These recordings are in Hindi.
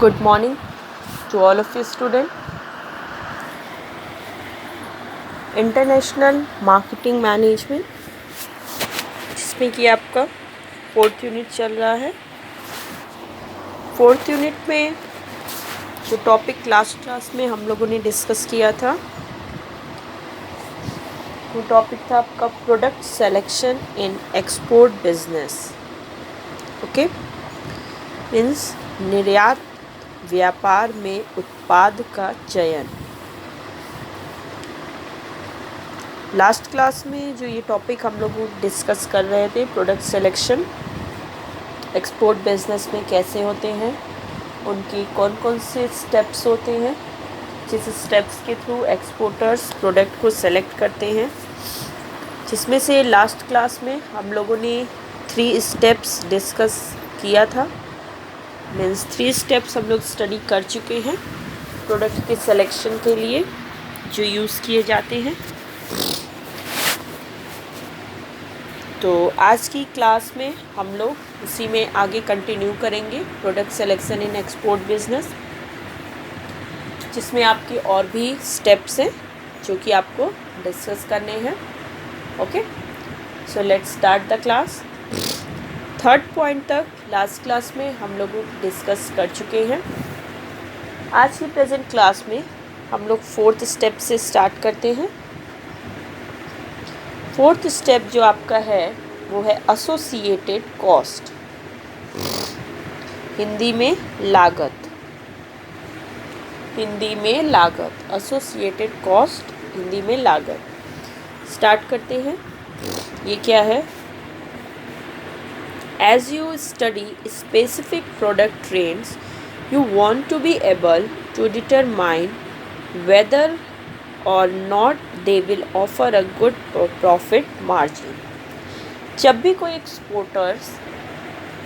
Good morning to all of you students. International marketing management, जिसमें कि आपका 4th यूनिट चल रहा है। 4th यूनिट में जो टॉपिक लास्ट क्लास में हम लोगों ने डिस्कस किया था, वो टॉपिक था आपका product selection in export business. Okay, means निर्यात व्यापार में उत्पाद का चयन। लास्ट क्लास में जो ये टॉपिक हम लोग डिस्कस कर रहे थे, प्रोडक्ट सिलेक्शन एक्सपोर्ट बिजनेस में कैसे होते हैं, उनकी कौन कौन से स्टेप्स होते हैं, जिस स्टेप्स के थ्रू एक्सपोर्टर्स प्रोडक्ट को सेलेक्ट करते हैं, जिसमें से लास्ट क्लास में हम लोगों ने 3 स्टेप्स डिस्कस किया था। मीन्स 3 स्टेप्स हम लोग स्टडी कर चुके हैं प्रोडक्ट के सिलेक्शन के लिए जो यूज़ किए जाते हैं। तो आज की क्लास में हम लोग उसी में आगे कंटिन्यू करेंगे, product selection in export business, जिसमें आपकी और भी स्टेप्स हैं जो कि आपको डिस्कस करने हैं। Okay, so let's start the class. 3rd point तक लास्ट क्लास में हम लोग डिस्कस कर चुके हैं। आज की प्रेजेंट क्लास में हम लोग 4th स्टेप से स्टार्ट करते हैं। 4th स्टेप जो आपका है वो है एसोसिएटेड कॉस्ट, हिंदी में लागत। हिंदी में लागत, एसोसिएटेड कॉस्ट, हिंदी में लागत। स्टार्ट करते हैं। ये क्या है? As you study specific product trends, you want to be able to determine whether or not they will offer a good profit margin. जब भी कोई एक्सपोर्टर्स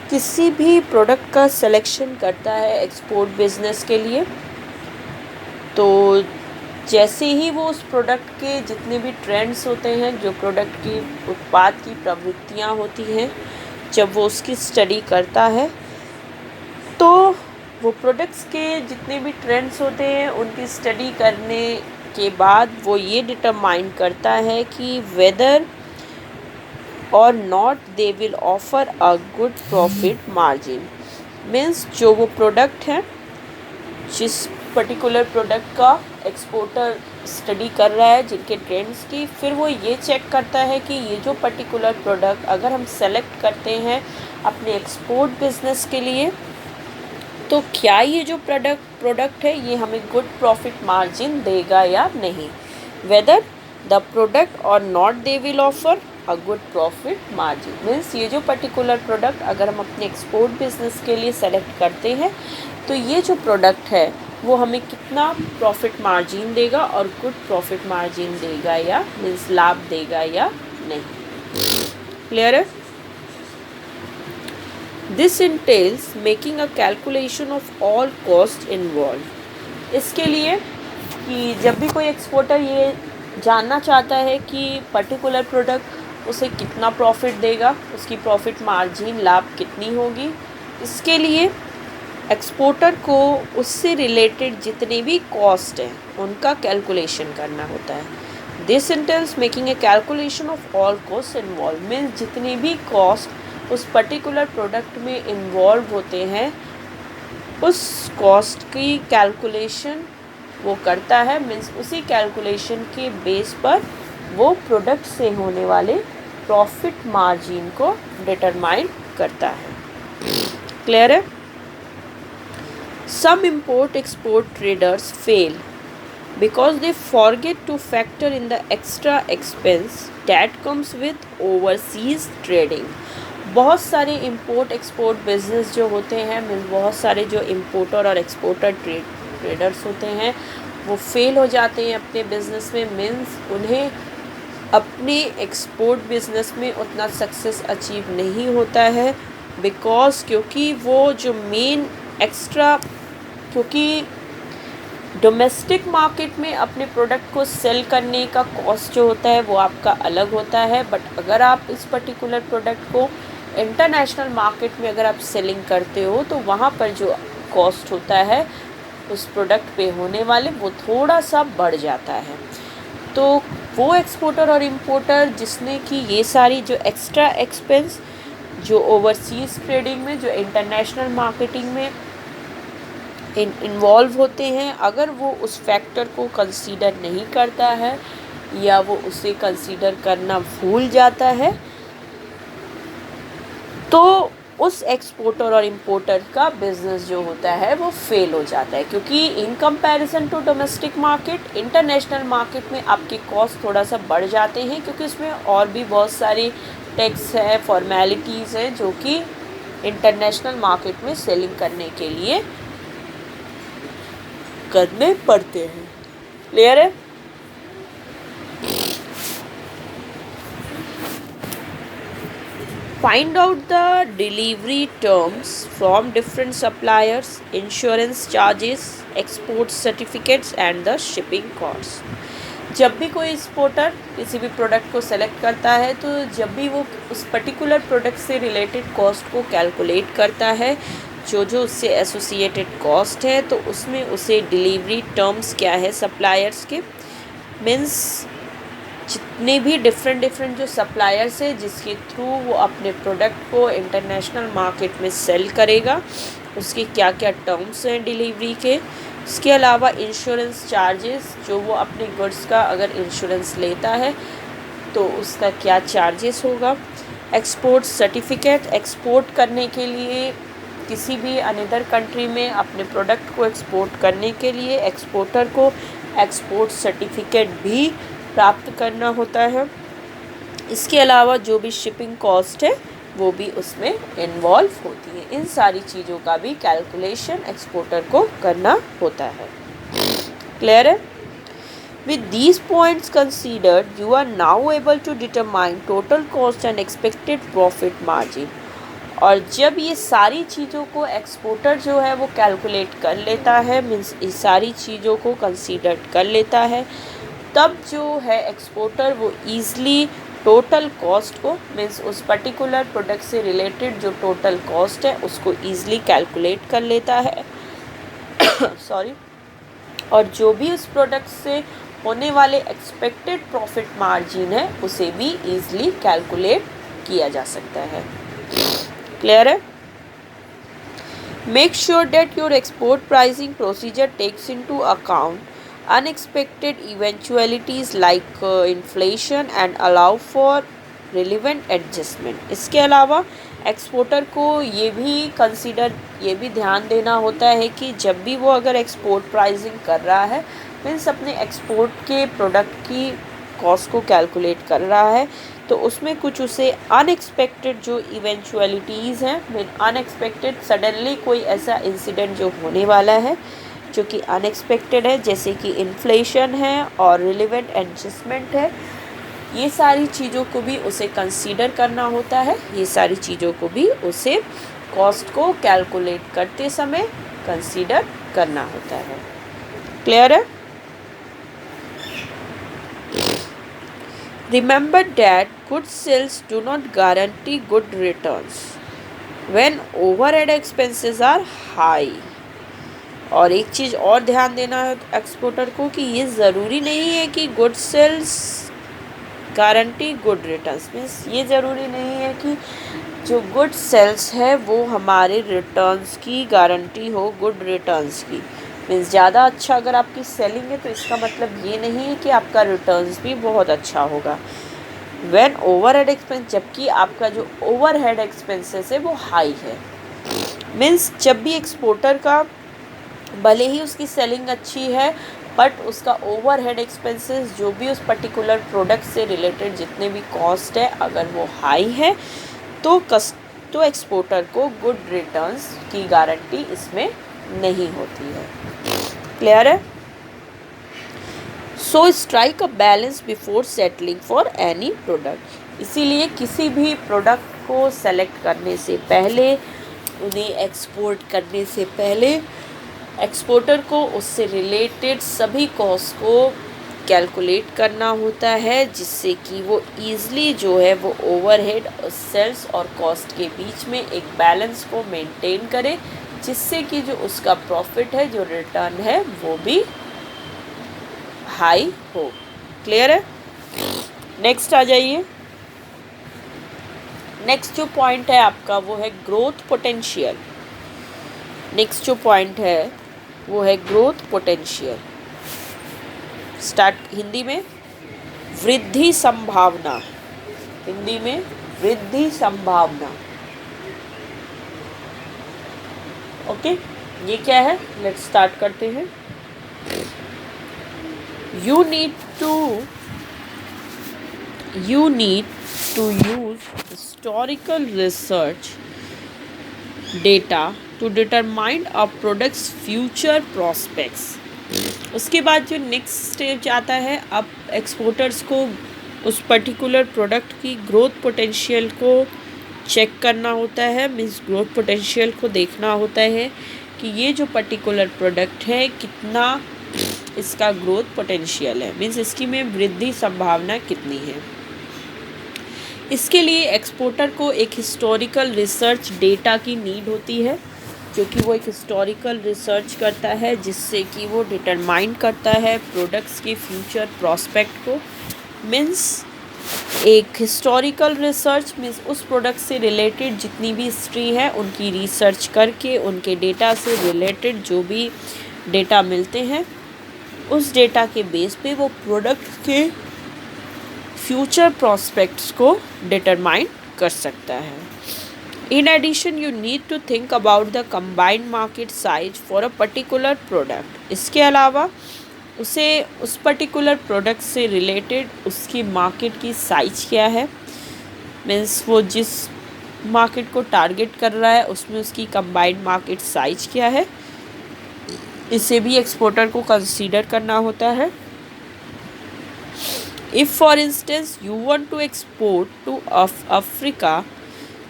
किसी भी प्रोडक्ट का सिलेक्शन करता है एक्सपोर्ट बिजनेस के लिए, तो जैसे ही वो उस प्रोडक्ट के जितने भी ट्रेंड्स होते हैं, जो प्रोडक्ट की उत्पाद की प्रवृत्तियाँ होती हैं, जब वो उसकी स्टडी करता है, तो वो प्रोडक्ट्स के जितने भी ट्रेंड्स होते हैं उनकी स्टडी करने के बाद वो ये डिटरमाइन करता है कि वेदर और not they will offer a good profit margin. Means जो वो प्रोडक्ट है, जिस पर्टिकुलर प्रोडक्ट का एक्सपोर्टर स्टडी कर रहा है, जिनके ट्रेंड्स की, फिर वो ये चेक करता है कि ये जो पर्टिकुलर प्रोडक्ट अगर हम सेलेक्ट करते हैं अपने एक्सपोर्ट बिजनेस के लिए, तो क्या ये जो प्रोडक्ट है ये हमें गुड प्रॉफिट मार्जिन देगा या नहीं। वेदर द प्रोडक्ट और not they will offer a good profit margin. Means ये जो पर्टिकुलर प्रोडक्ट अगर हम अपने एक्सपोर्ट बिजनेस के लिए सेलेक्ट करते हैं, तो ये जो प्रोडक्ट है वो हमें कितना प्रॉफिट मार्जिन देगा और गुड प्रॉफिट मार्जिन देगा या मीन्स लाभ देगा या नहीं। क्लियर है? This entails making a calculation of all costs involved. इसके लिए कि जब भी कोई एक्सपोर्टर ये जानना चाहता है कि पर्टिकुलर प्रोडक्ट उसे कितना प्रॉफिट देगा, उसकी प्रॉफिट मार्जिन लाभ कितनी होगी, इसके लिए एक्सपोर्टर को उससे रिलेटेड जितने भी कॉस्ट हैं उनका कैलकुलेशन करना होता है। This entails making a calculation of all costs involved. Means जितने भी कॉस्ट उस पर्टिकुलर प्रोडक्ट में इन्वॉल्व होते हैं, उस कॉस्ट की कैलकुलेशन वो करता है। मीन्स उसी कैलकुलेशन के बेस पर वो प्रोडक्ट से होने वाले प्रॉफिट मार्जिन को डिटरमाइन करता है। क्लियर है? Some import export traders fail because they forget to factor in the extra expense that comes with overseas trading. बहुत सारे इंपोर्ट एक्सपोर्ट बिजनेस जो होते हैं, मीन्स बहुत सारे जो इंपोर्टर और एक्सपोर्टर ट्रेडर्स होते हैं, वो फेल हो जाते हैं अपने बिजनेस में। मीन्स उन्हें अपने एक्सपोर्ट बिजनेस में उतना सक्सेस अचीव नहीं होता है, क्योंकि वो जो मेन एक्स्ट्रा, क्योंकि डोमेस्टिक मार्केट में अपने प्रोडक्ट को सेल करने का कॉस्ट जो होता है वो आपका अलग होता है, बट अगर आप इस पर्टिकुलर प्रोडक्ट को इंटरनेशनल मार्केट में अगर आप सेलिंग करते हो, तो वहाँ पर जो कॉस्ट होता है उस प्रोडक्ट पे होने वाले, वो थोड़ा सा बढ़ जाता है। तो वो एक्सपोर्टर और इम्पोर्टर जिसने कि ये सारी जो एक्स्ट्रा एक्सपेंस जो ओवरसीज़ ट्रेडिंग में, जो इंटरनेशनल मार्केटिंग में इन्वॉल्व होते हैं, अगर वो उस फैक्टर को कंसीडर नहीं करता है या वो उसे कंसीडर करना भूल जाता है, तो उस एक्सपोर्टर और इम्पोर्टर का बिजनेस जो होता है वो फेल हो जाता है। क्योंकि in comparison to domestic market, international market में आपके कॉस्ट थोड़ा सा बढ़ जाते हैं, क्योंकि इसमें और भी बहुत सारी टैक्स है, फॉर्मेलिटीज़ हैं जो कि इंटरनेशनल मार्केट में सेलिंग करने के लिए करने पड़ते हैं। क्लियर है? Find out the delivery terms from different suppliers, insurance charges, export certificates and the shipping costs. जब भी कोई एक्सपोर्टर किसी भी प्रोडक्ट को सेलेक्ट करता है, तो जब भी वो उस पर्टिकुलर प्रोडक्ट से रिलेटेड कॉस्ट को कैलकुलेट करता है, जो जो उससे एसोसिएटेड कॉस्ट है, तो उसमें उसे डिलीवरी टर्म्स क्या है सप्लायर्स के, मीन्स जितने भी डिफरेंट जो सप्लायर्स है जिसके थ्रू वो अपने प्रोडक्ट को इंटरनेशनल मार्केट में सेल करेगा, उसके क्या क्या टर्म्स हैं डिलीवरी के। इसके अलावा इंश्योरेंस चार्जेस, जो वो अपने गुड्स का अगर इंश्योरेंस लेता है तो उसका क्या चार्जेस होगा। एक्सपोर्ट सर्टिफिकेट, एक्सपोर्ट करने के लिए किसी भी अनदर कंट्री में अपने प्रोडक्ट को एक्सपोर्ट करने के लिए एक्सपोर्टर को एक्सपोर्ट सर्टिफिकेट भी प्राप्त करना होता है। इसके अलावा जो भी शिपिंग कॉस्ट है वो भी उसमें इन्वॉल्व होती है। इन सारी चीज़ों का भी कैलकुलेशन एक्सपोर्टर को करना होता है। क्लियर है? With these points considered, you are now able to determine total cost and expected profit margin. और जब ये सारी चीज़ों को एक्सपोर्टर जो है वो कैलकुलेट कर लेता है, मीन्स इस सारी चीज़ों को कंसीडर कर लेता है, तब जो है एक्सपोर्टर वो ईज़िली टोटल कॉस्ट को, मीन्स उस पर्टिकुलर प्रोडक्ट से रिलेटेड जो टोटल कॉस्ट है उसको ईज़िली कैलकुलेट कर लेता है सॉरी। और जो भी उस प्रोडक्ट से होने वाले एक्सपेक्टेड प्रॉफिट मार्जिन है उसे भी ईज़िली कैलकुलेट किया जा सकता है। क्लियर है? Make sure that your export pricing procedure takes into account unexpected eventualities like inflation and allow for relevant adjustment. इसके अलावा एक्सपोर्टर को ये भी ध्यान देना होता है कि जब भी वो अगर एक्सपोर्ट प्राइसिंग कर रहा है, मीन्स अपने एक्सपोर्ट के प्रोडक्ट की कॉस्ट को कैलकुलेट कर रहा है, तो उसमें कुछ उसे अनएक्सपेक्टेड जो इवेंचुअलिटीज़ हैं, मीन अनएक्सपेक्टेड सडनली कोई ऐसा इंसिडेंट जो होने वाला है जो कि अनएक्सपेक्टेड है, जैसे कि इन्फ्लेशन है और रिलेवेंट एडजस्टमेंट है, ये सारी चीज़ों को भी उसे कंसीडर करना होता है। ये सारी चीज़ों को भी उसे कॉस्ट को कैलकुलेट करते समय कंसीडर करना होता है। क्लियर है? Remember that good sales do not guarantee good returns when overhead expenses are high. और एक चीज़ और ध्यान देना है एक्सपोर्टर को कि ये ज़रूरी नहीं है कि good sales guarantee good returns, means ये ज़रूरी नहीं है कि जो गुड सेल्स है वो हमारे रिटर्न्स की गारंटी हो, गुड रिटर्न्स की। मीन्स ज़्यादा अच्छा अगर आपकी सेलिंग है तो इसका मतलब ये नहीं है कि आपका रिटर्न्स भी बहुत अच्छा होगा। व्हेन ओवरहेड एक्सपेंस, जबकि आपका जो ओवरहेड एक्सपेंसेस है वो हाई है, मीन्स जब भी एक्सपोर्टर का भले ही उसकी सेलिंग अच्छी है बट उसका ओवरहेड एक्सपेंसेस जो भी उस पर्टिकुलर प्रोडक्ट से रिलेटेड जितने भी कॉस्ट है अगर वो हाई है तो एक्सपोर्टर को गुड रिटर्न्स की गारंटी इसमें नहीं होती है। क्लियर है? So strike a balance before settling for any product. इसीलिए किसी भी प्रोडक्ट को सेलेक्ट करने से पहले, उन्हें एक्सपोर्ट करने से पहले एक्सपोर्टर को उससे रिलेटेड सभी कॉस्ट को कैलकुलेट करना होता है, जिससे कि वो ईज़िली जो है वो ओवरहेड, सेल्स और कॉस्ट के बीच में एक बैलेंस को मेंटेन करे, जिससे कि जो उसका प्रॉफिट है, जो रिटर्न है, वो भी हाई हो। क्लियर है? नेक्स्ट आ जाइए। नेक्स्ट जो पॉइंट है आपका वो है ग्रोथ पोटेंशियल। नेक्स्ट जो पॉइंट है वो है ग्रोथ पोटेंशियल। स्टार्ट हिंदी में वृद्धि संभावना। हिंदी में वृद्धि संभावना। ओके, ये क्या है? लेट्स स्टार्ट करते हैं। You need to use historical research data to determine a product's future prospects. उसके बाद जो नेक्स्ट स्टेज आता है, अब एक्सपोर्टर्स को उस पर्टिकुलर प्रोडक्ट की ग्रोथ पोटेंशियल को चेक करना होता है। मीन्स ग्रोथ पोटेंशियल को देखना होता है कि ये जो पर्टिकुलर प्रोडक्ट है कितना इसका ग्रोथ पोटेंशियल है, मीन्स इसकी में वृद्धि संभावना कितनी है। इसके लिए एक्सपोर्टर को एक हिस्टोरिकल रिसर्च डेटा की नीड होती है, जो कि वो एक हिस्टोरिकल रिसर्च करता है जिससे कि वो डिटरमाइन करता है प्रोडक्ट्स के फ्यूचर प्रॉस्पेक्ट को। मीन्स एक हिस्टोरिकल रिसर्च मीन्स उस प्रोडक्ट से रिलेटेड जितनी भी हिस्ट्री है उनकी रिसर्च करके उनके डेटा से रिलेटेड जो भी डेटा मिलते हैं उस डेटा के बेस पे वो प्रोडक्ट के फ्यूचर प्रॉस्पेक्ट्स को डिटरमाइन कर सकता है। In addition, you need to think about the combined market size for a particular product. इसके अलावा उसे उस पर्टिकुलर प्रोडक्ट से रिलेटेड उसकी मार्केट की साइज क्या है, मीन्स वो जिस मार्केट को टारगेट कर रहा है उसमें उसकी कंबाइंड मार्केट साइज क्या है, इसे भी एक्सपोर्टर को कंसीडर करना होता है। If for instance you want to export to Africa,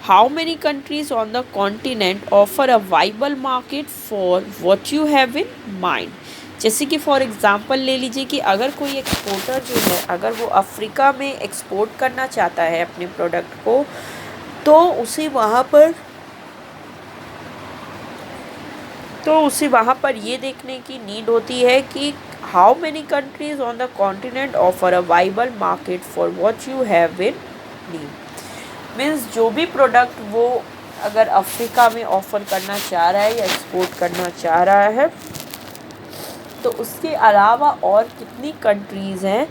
how many countries on the continent offer a viable market for what you have in mind? जैसे कि फॉर एग्ज़ाम्पल ले लीजिए कि अगर कोई एक्सपोर्टर जो है अगर वो अफ्रीका में एक्सपोर्ट करना चाहता है अपने प्रोडक्ट को, तो उसे वहाँ पर ये देखने की नीड होती है कि how many countries on the continent offer a viable market for what you have in need. Means जो भी प्रोडक्ट वो अगर अफ्रीका में ऑफ़र करना चाह रहा है या एक्सपोर्ट करना चाह रहा है, तो उसके अलावा और कितनी कंट्रीज़ हैं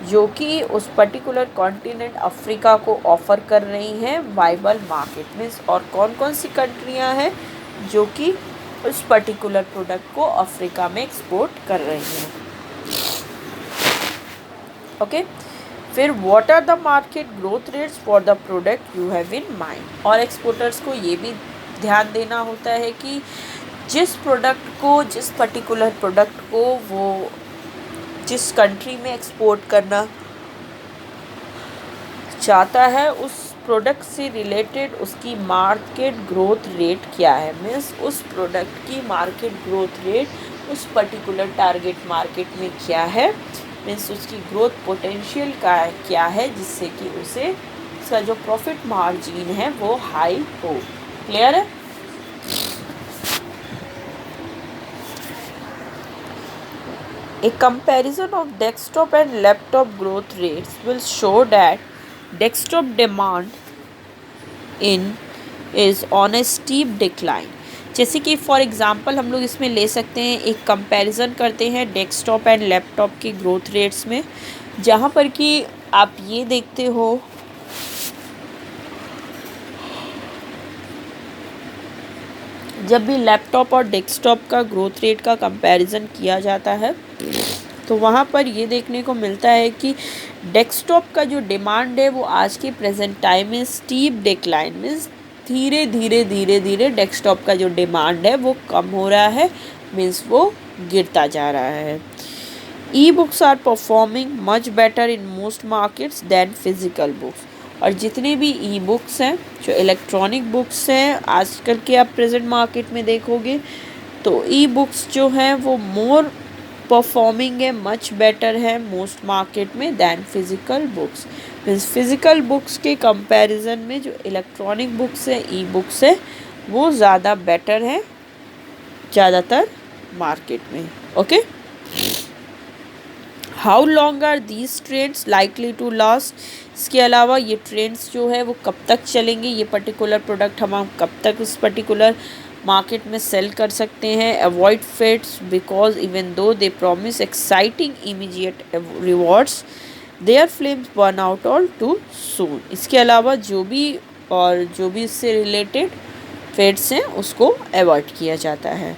जो कि उस पर्टिकुलर कॉन्टिनेंट अफ्रीका को ऑफ़र कर रही हैं वाइबल मार्केट। मीन्स और कौन कौन सी कंट्रियां हैं जो कि उस पर्टिकुलर प्रोडक्ट को अफ्रीका में एक्सपोर्ट कर रही हैं। ओके, फिर what are the market growth rates for the product you have in mind. और एक्सपोर्टर्स को ये भी ध्यान देना होता है कि जिस पर्टिकुलर प्रोडक्ट को वो जिस कंट्री में एक्सपोर्ट करना चाहता है उस प्रोडक्ट से रिलेटेड उसकी मार्केट ग्रोथ रेट क्या है। मीन्स उस प्रोडक्ट की मार्केट ग्रोथ रेट उस पर्टिकुलर टारगेट मार्केट में क्या है, मीन्स उसकी ग्रोथ पोटेंशियल क्या है, जिससे कि उसे उसका जो प्रॉफिट मार्जिन है वो हाई हो। क्लियर है? A comparison of desktop and laptop growth rates will show that desktop demand is on a steep decline. जैसे कि फॉर एग्ज़ाम्पल हम लोग इसमें ले सकते हैं, एक कंपैरिजन करते हैं डेस्कटॉप एंड लैपटॉप के ग्रोथ रेट्स में, जहाँ पर कि आप ये देखते हो जब भी लैपटॉप और डेस्कटॉप का ग्रोथ रेट का कंपैरिजन किया जाता है तो वहाँ पर ये देखने को मिलता है कि डेस्कटॉप का जो डिमांड है वो आज के प्रेजेंट टाइम में स्टीप डिक्लाइन मीन्स धीरे धीरे डेस्कटॉप का जो डिमांड है वो कम हो रहा है, मीन्स वो गिरता जा रहा है। E books are performing much better in most markets than physical books. और जितने भी ई बुक्स हैं, जो इलेक्ट्रॉनिक बुक्स हैं, आजकल के आप प्रेजेंट मार्केट में देखोगे तो ई बुक्स जो हैं वो मोर परफॉर्मिंग है, मच बेटर है मोस्ट मार्केट में than physical books. Means physical books के कंपैरिजन में जो इलेक्ट्रॉनिक बुक्स है, ई बुक्स है, वो ज़्यादा बेटर है ज़्यादातर मार्केट में। Okay, how long are these trends likely to last, इसके अलावा ये ट्रेंड्स जो है वो कब तक चलेंगे, ये पर्टिकुलर प्रोडक्ट हम कब तक उस पर्टिकुलर मार्केट में सेल कर सकते हैं। Avoid fates because even though they promise exciting immediate rewards their flames burn out all too soon. इसके अलावा जो भी इससे रिलेटेड फेट्स हैं उसको अवॉइड किया जाता है।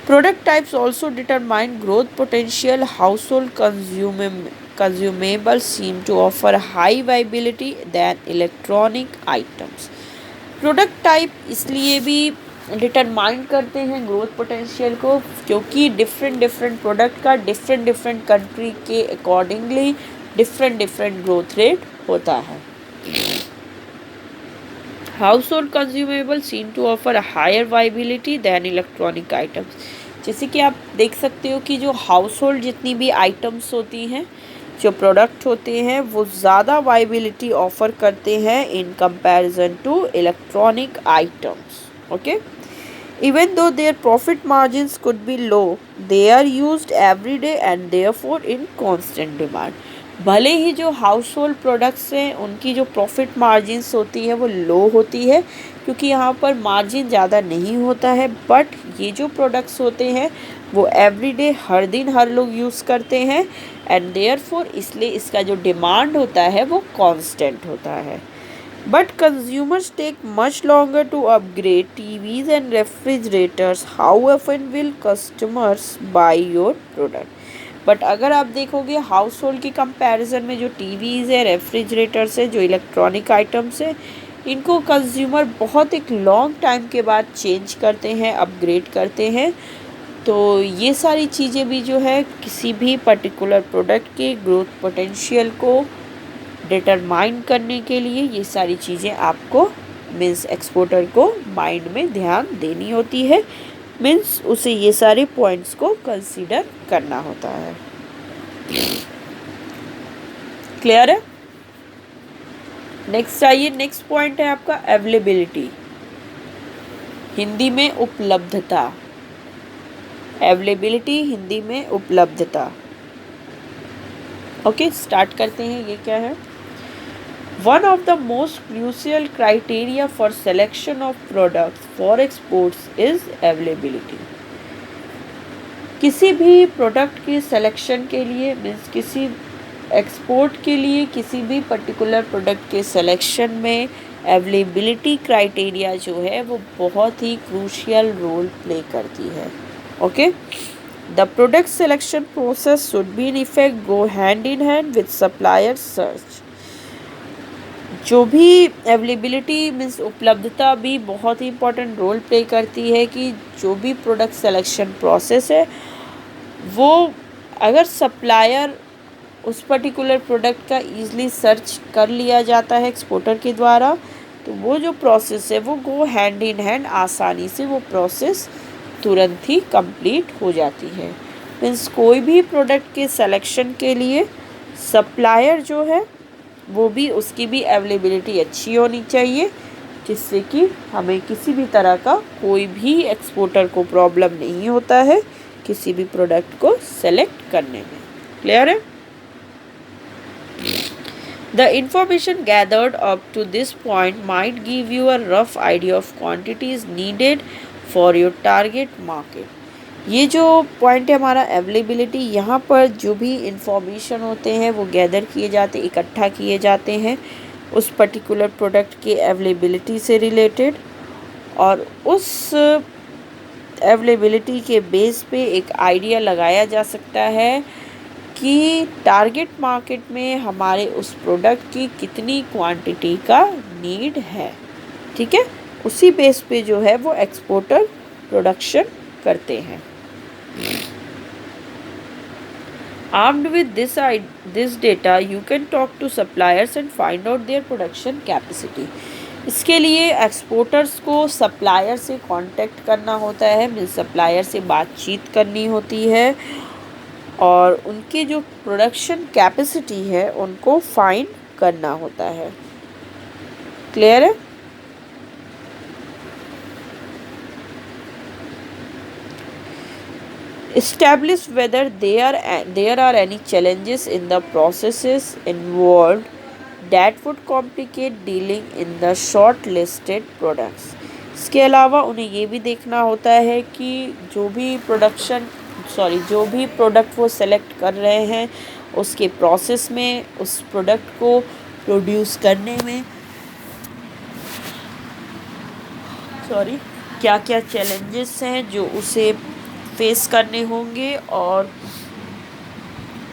Product types also determine growth potential. Household consumables seem to offer high viability than electronic items. Product type इसलिए भी डिटरमाइन करते हैं ग्रोथ पोटेंशियल को क्योंकि डिफरेंट प्रोडक्ट का डिफरेंट कंट्री के अकॉर्डिंगली डिफरेंट ग्रोथ रेट होता है। Household consumables seem to offer a higher viability than electronic items. जैसे कि आप देख सकते हो कि जो हाउस होल्ड जितनी भी आइटम्स होती हैं, जो प्रोडक्ट होते हैं, वो ज़्यादा वाइबिलिटी ऑफर करते हैं in comparison to electronic items. Okay, even though their profit margins could be low, they are used every day and therefore in constant demand. भले ही जो हाउस होल्ड प्रोडक्ट्स हैं उनकी जो प्रॉफिट मार्जिन्स होती है वो लो होती है क्योंकि यहाँ पर मार्जिन ज़्यादा नहीं होता है, बट ये जो प्रोडक्ट्स होते हैं वो एवरीडे हर दिन हर लोग यूज़ करते हैं एंड देयरफॉर इसलिए इसका जो डिमांड होता है वो कांस्टेंट होता है। But consumers take much longer to upgrade TVs and refrigerators, how often will customers buy your product. But अगर आप देखोगे हाउस होल्ड की कंपैरिजन में जो टीवीज़ है, रेफ्रिजरेटर्स है, जो इलेक्ट्रॉनिक आइटम्स है, इनको कंज्यूमर बहुत एक लॉन्ग टाइम के बाद चेंज करते हैं, अपग्रेड करते हैं। तो ये सारी चीज़ें भी जो है किसी भी पर्टिकुलर प्रोडक्ट के ग्रोथ पोटेंशियल को डिटरमाइन करने के लिए ये सारी चीज़ें आपको मीन्स एक्सपोर्टर को माइंड में ध्यान देनी होती है, मीन्स उसे ये सारे पॉइंट्स को कंसीडर करना होता है। क्लियर है? नेक्स्ट आइए, नेक्स्ट पॉइंट है आपका अवेलेबिलिटी, हिंदी में उपलब्धता। अवेलेबिलिटी हिंदी में उपलब्धता। ओके, स्टार्ट करते हैं। ये क्या है? One of the most crucial criteria for selection of products for exports is availability. किसी भी प्रोडक्ट के सिलेक्शन के लिए मीन्स किसी एक्सपोर्ट के लिए किसी भी पर्टिकुलर प्रोडक्ट के सिलेक्शन में अवेलेबिलिटी क्राइटेरिया जो है वो बहुत ही क्रूशियल रोल प्ले करती है। Okay, the product selection process should be in effect go hand in hand with supplier search. जो भी अवेलेबिलिटी मीन्स उपलब्धता भी बहुत ही इम्पोर्टेंट रोल प्ले करती है कि जो भी प्रोडक्ट सिलेक्शन प्रोसेस है वो अगर सप्लायर उस पर्टिकुलर प्रोडक्ट का ईज़िली सर्च कर लिया जाता है एक्सपोर्टर के द्वारा, तो वो जो प्रोसेस है वो गो हैंड इन हैंड आसानी से वो प्रोसेस तुरंत ही कंप्लीट हो जाती है। मीन्स कोई भी प्रोडक्ट के सिलेक्शन के लिए सप्लायर जो है वो भी उसकी भी अवेलेबिलिटी अच्छी होनी चाहिए जिससे कि हमें किसी भी तरह का कोई भी एक्सपोर्टर को प्रॉब्लम नहीं होता है किसी भी प्रोडक्ट को सेलेक्ट करने में। क्लियर है? The information gathered up to this point might give you a rough idea of quantities needed for your target market. ये जो पॉइंट है हमारा अवेलेबिलिटी, यहाँ पर जो भी इंफॉर्मेशन होते हैं वो गैदर किए जाते, इकट्ठा किए जाते हैं उस पर्टिकुलर प्रोडक्ट के अवेलेबिलिटी से रिलेटेड, और उस अवेलेबिलिटी के बेस पे एक आइडिया लगाया जा सकता है कि टारगेट मार्केट में हमारे उस प्रोडक्ट की कितनी क्वांटिटी का नीड है। ठीक है, उसी बेस पे जो है वो एक्सपोर्टर प्रोडक्शन करते हैं। Armed with this data, you can talk to suppliers and find out their production capacity. इसके लिए एक्सपोर्टर्स को सप्लायर से कांटेक्ट करना होता है, मीन्स सप्लायर से बातचीत करनी होती है और उनकी जो प्रोडक्शन कैपेसिटी है उनको फाइंड करना होता है। क्लियर है? Establish whether there are any challenges in the processes involved that would complicate dealing in the shortlisted products. इसके अलावा उन्हें ये भी देखना होता है कि जो भी प्रोडक्ट वो सेलेक्ट कर रहे हैं उसके प्रोसेस में, उस प्रोडक्ट को प्रोड्यूस करने में क्या क्या चैलेंजेस हैं जो उसे फेस करने होंगे, और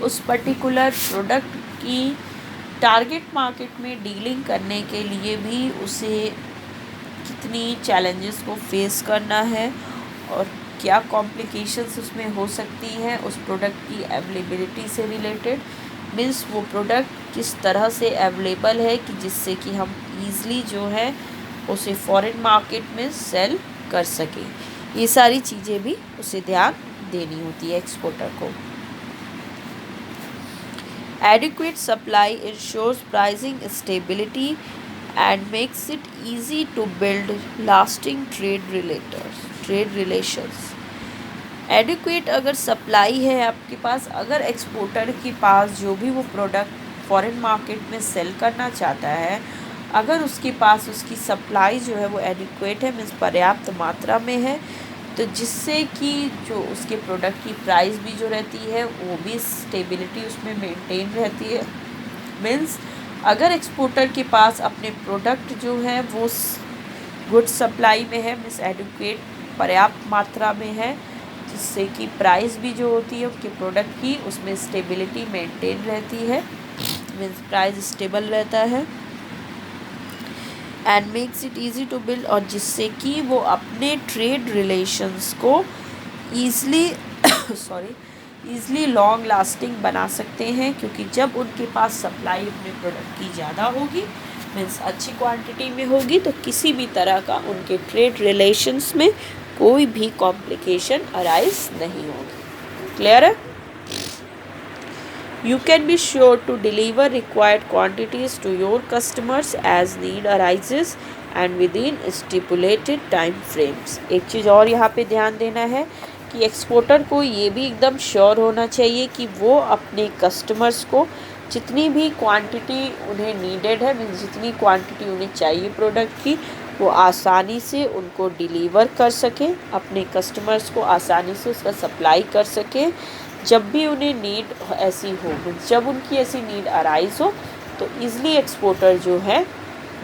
उस पर्टिकुलर प्रोडक्ट की टारगेट मार्केट में डीलिंग करने के लिए भी उसे कितनी चैलेंजेस को फेस करना है और क्या कॉम्प्लिकेशंस उसमें हो सकती हैं उस प्रोडक्ट की अवेलेबिलिटी से रिलेटेड। मीन्स वो प्रोडक्ट किस तरह से अवेलेबल है कि जिससे कि हम ईज़िली जो है उसे फॉरेन मार्केट में सेल कर सकें। ये सारी चीज़ें भी उसे ध्यान देनी होती है एक्सपोर्टर को। Adequate supply ensures pricing stability and makes it easy to build lasting trade relations. Adequate अगर सप्लाई है आपके पास, अगर एक्सपोर्टर के पास जो भी वो प्रोडक्ट फॉरेन मार्केट में सेल करना चाहता है, अगर उसके पास उसकी सप्लाई जो है वो एडिक्वेट है, मीन्स पर्याप्त मात्रा में है, तो जिससे कि जो उसके प्रोडक्ट की प्राइस भी जो रहती है वो भी स्टेबिलिटी उसमें मेंटेन रहती है। मीन्स अगर एक्सपोर्टर के पास अपने प्रोडक्ट जो है वो गुड सप्लाई में है, मीन्स एडिक्वेट पर्याप्त मात्रा में है, जिससे कि प्राइस भी जो होती है उनके प्रोडक्ट की उसमें स्टेबिलिटी मेंटेन रहती है, मीन्स प्राइस स्टेबल रहता है, and makes it easy to build, और जिससे कि वो अपने ट्रेड रिलेशंस को ईज़िली लॉन्ग लास्टिंग बना सकते हैं, क्योंकि जब उनके पास सप्लाई अपने प्रोडक्ट की ज़्यादा होगी, मीन्स अच्छी क्वांटिटी में होगी, तो किसी भी तरह का उनके ट्रेड रिलेशंस में कोई भी कॉम्प्लिकेशन अराइज नहीं होगी। क्लियर है? You can be sure to deliver required quantities to your customers as need arises and within stipulated time frames. एक चीज़ और यहाँ पे ध्यान देना है कि एक्सपोर्टर को ये भी एकदम श्योर होना चाहिए कि वो अपने कस्टमर्स को जितनी भी क्वांटिटी उन्हें नीडेड है, मीन्स जितनी क्वांटिटी उन्हें चाहिए प्रोडक्ट की, वो आसानी से उनको डिलीवर कर सकें, अपने कस्टमर्स को आसानी से उसका सप्लाई कर सकें। जब भी उन्हें नीड ऐसी हो, जब उनकी ऐसी नीड अराइज हो, तो ईज़िली एक्सपोर्टर जो है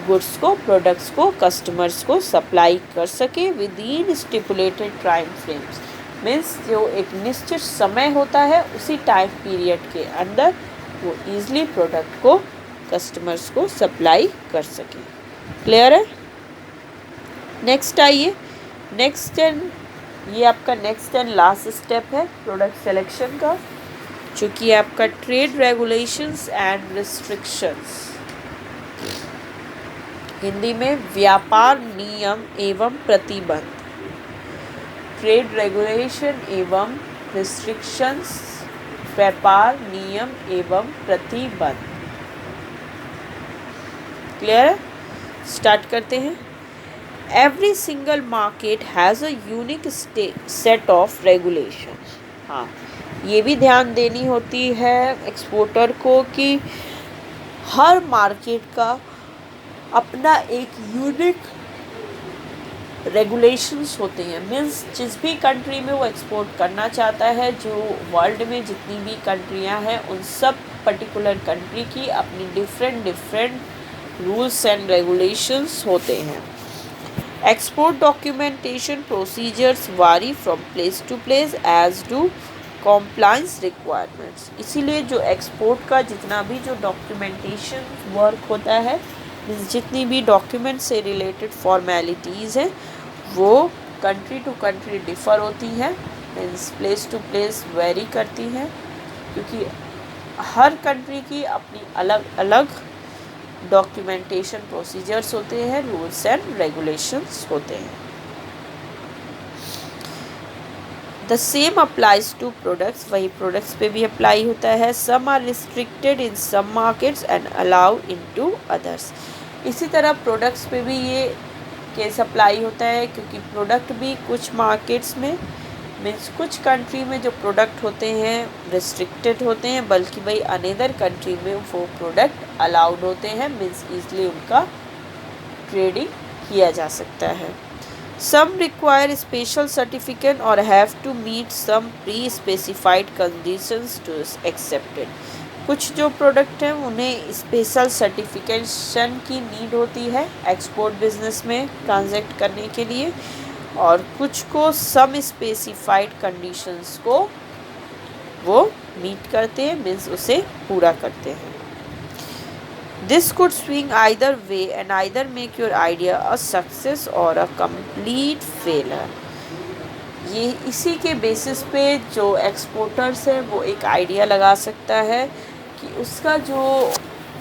गुड्स को, प्रोडक्ट्स को कस्टमर्स को सप्लाई कर सके with in stipulated time frames. Means जो एक निश्चित समय होता है उसी टाइम पीरियड के अंदर वो ईज़िली प्रोडक्ट को कस्टमर्स को सप्लाई कर सके। क्लियर है? नेक्स्ट आइए, ये आपका नेक्स्ट एंड लास्ट स्टेप है प्रोडक्ट सिलेक्शन का, जो कि आपका trade regulations and restrictions, Hindi में व्यापार नियम एवं प्रतिबंध। ट्रेड रेगुलेशन एवं रिस्ट्रिक्शंस, व्यापार नियम एवं प्रतिबंध। क्लियर है? स्टार्ट करते हैं। Every single market has a unique set of regulations. हाँ, ये भी ध्यान देनी होती है एक्सपोर्टर को कि हर मार्केट का अपना एक यूनिक रेगुलेशंस होते हैं। मीन्स जिस भी कंट्री में वो एक्सपोर्ट करना चाहता है, जो वर्ल्ड में जितनी भी कंट्रियां हैं, उन सब पर्टिकुलर कंट्री की अपनी डिफरेंट रूल्स एंड रेगुलेशंस होते हैं। Export documentation procedures vary from place to place as do compliance requirements. इसीलिए जो एक्सपोर्ट का जितना भी जो डॉक्यूमेंटेशन वर्क होता है, जितनी भी डॉक्यूमेंट से रिलेटेड फॉर्मेलिटीज़ हैं, वो कंट्री टू कंट्री डिफ़र होती हैं, means place to place vary करती हैं, क्योंकि हर कंट्री की अपनी अलग अलग डॉक्यूमेंटेशन प्रोसीजर्स होते हैं, रूल्स एंड रेगुलेशंस होते हैं। The same applies to products, वही प्रोडक्ट्स पे भी अप्लाई होता है। Some are restricted in some markets and allow in to others. इसी तरह प्रोडक्ट्स पे भी ये केस अप्लाई होता है, क्योंकि प्रोडक्ट भी कुछ मार्केट्स में मीन्स कुछ कंट्री में जो प्रोडक्ट होते हैं रिस्ट्रिक्टेड होते हैं, बल्कि भाई अनदर कंट्री में वो प्रोडक्ट अलाउड होते हैं, मीन्स ईजिली उनका ट्रेडिंग किया जा सकता है। सम रिक्वायर स्पेशल सर्टिफिकेट और have to meet some pre specified conditions to accepted. कुछ जो प्रोडक्ट हैं उन्हें स्पेशल सर्टिफिकेशन की नीड होती है एक्सपोर्ट बिजनेस में ट्रांजैक्ट करने के लिए, और कुछ को सम स्पेसिफाइड कंडीशंस को वो मीट करते हैं, मीन्स उसे पूरा करते हैं। This could swing either way and either make your idea a success और अ कंप्लीट फेलर। ये इसी के बेसिस पे जो एक्सपोर्टर्स है वो एक आइडिया लगा सकता है कि उसका जो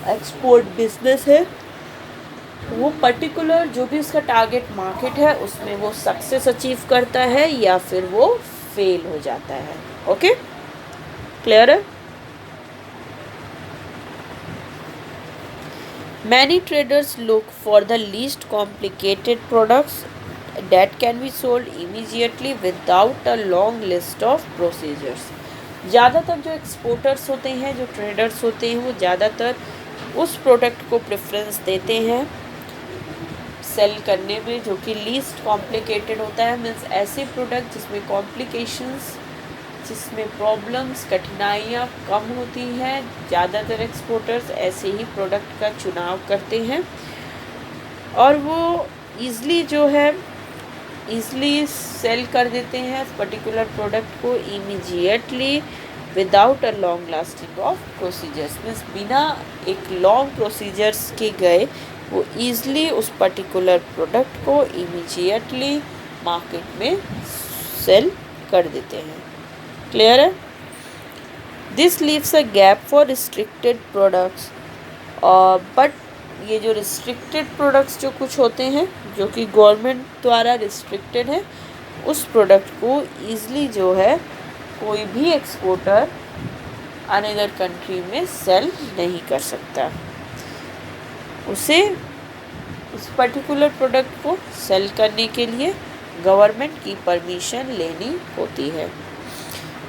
एक्सपोर्ट बिजनेस है वो पर्टिकुलर जो भी उसका टारगेट मार्केट है उसमें वो सक्सेस अचीव करता है या फिर वो फेल हो जाता है। ओके, क्लियर है? Many traders look for the least complicated products that can be sold immediately without a long list of procedures. ज़्यादातर जो एक्सपोर्टर्स होते हैं, जो ट्रेडर्स होते हैं, वो ज़्यादातर उस प्रोडक्ट को प्रेफरेंस देते हैं सेल करने में जो कि लीस्ट कॉम्प्लिकेटेड होता है, मीन्स ऐसे प्रोडक्ट जिसमें कॉम्प्लिकेशंस, जिसमें प्रॉब्लम्स, कठिनाइयाँ कम होती हैं। ज़्यादातर एक्सपोर्टर्स ऐसे ही प्रोडक्ट का चुनाव करते हैं और वो ईज़िली जो है ईज़िली सेल कर देते हैं पर्टिकुलर प्रोडक्ट को immediately without a long lasting of procedures, means बिना एक लॉन्ग प्रोसीजर्स के गए वो ईज़िली उस पर्टिकुलर प्रोडक्ट को इमीडिएटली मार्केट में सेल कर देते हैं। क्लियर है? This leaves a gap for restricted products, but ये जो रिस्ट्रिक्टेड प्रोडक्ट्स जो कुछ होते हैं जो कि गवर्नमेंट द्वारा रिस्ट्रिक्टेड है, उस प्रोडक्ट को ईज़िली जो है कोई भी एक्सपोर्टर अनदर कंट्री में सेल नहीं कर सकता। उसे उस पर्टिकुलर प्रोडक्ट को सेल करने के लिए गवर्नमेंट की परमिशन लेनी होती है।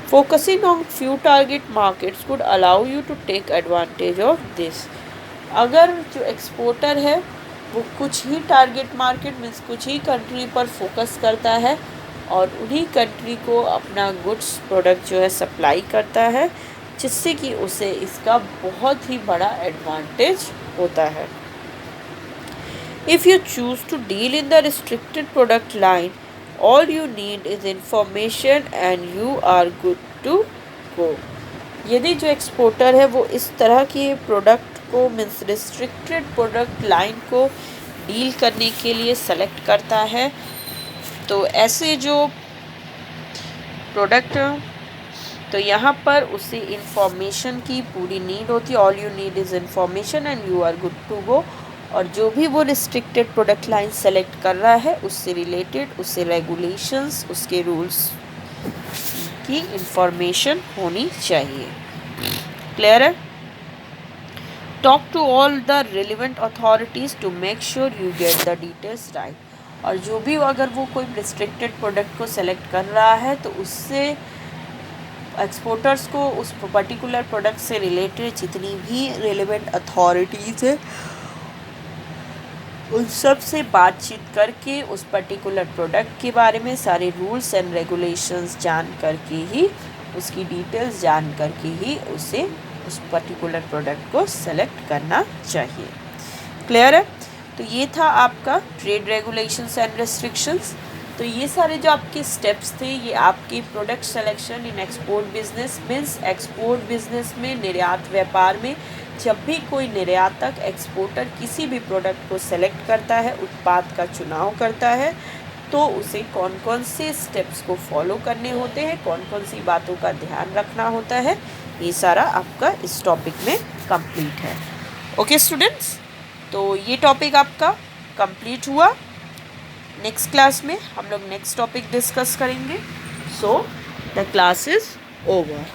Focusing on few target markets could allow you to take advantage of this. अगर जो एक्सपोर्टर है वो कुछ ही टारगेट मार्केट मीन्स कुछ ही कंट्री पर फोकस करता है और उन्हीं कंट्री को अपना गुड्स प्रोडक्ट जो है सप्लाई करता है, जिससे कि उसे इसका बहुत ही बड़ा एडवांटेज होता है। If you choose to deal in the restricted product line, all you need is information and you are good to go. यदि जो एक्सपोर्टर है वो इस तरह के प्रोडक्ट को मीन्स रिस्ट्रिक्टेड प्रोडक्ट लाइन को डील करने के लिए सेलेक्ट करता है, तो ऐसे जो प्रोडक्ट तो यहाँ पर उसे इंफॉर्मेशन की पूरी नीड होती है। All you need is information and you are good to go. और जो भी वो रिस्ट्रिक्टेड प्रोडक्ट लाइन सेलेक्ट कर रहा है उससे रिलेटेड उससे रेगुलेशंस, उसके रूल्स की इंफॉर्मेशन होनी चाहिए। क्लियर है? Talk to all the relevant authorities to make sure you get the details right. और जो भी अगर वो कोई रिस्ट्रिक्टेड प्रोडक्ट को सेलेक्ट कर रहा है तो उससे एक्सपोर्टर्स को उस पर्टिकुलर प्रोडक्ट से रिलेटेड जितनी भी रिलेवेंट अथॉरिटीज़ है उन सब से बातचीत करके उस पर्टिकुलर प्रोडक्ट के बारे में सारे रूल्स एंड रेगुलेशंस जान करके ही, उसकी डिटेल्स जान करके ही उसे उस पर्टिकुलर प्रोडक्ट को सेलेक्ट करना चाहिए। क्लियर है? तो ये था आपका ट्रेड रेगुलेशंस एंड रेस्ट्रिक्शंस। तो ये सारे जो आपके स्टेप्स थे ये आपकी product selection in export business means export business में, निर्यात व्यापार में जब भी कोई निर्यातक एक्सपोर्टर किसी भी प्रोडक्ट को सेलेक्ट करता है, उत्पाद का चुनाव करता है, तो उसे कौन कौन से स्टेप्स को फॉलो करने होते हैं, कौन कौन सी बातों का ध्यान रखना होता है, ये सारा आपका इस टॉपिक में कंप्लीट है। ओके स्टूडेंट्स, तो ये टॉपिक आपका कंप्लीट हुआ। नेक्स्ट क्लास में हम लोग नेक्स्ट टॉपिक डिस्कस करेंगे। So the class is over.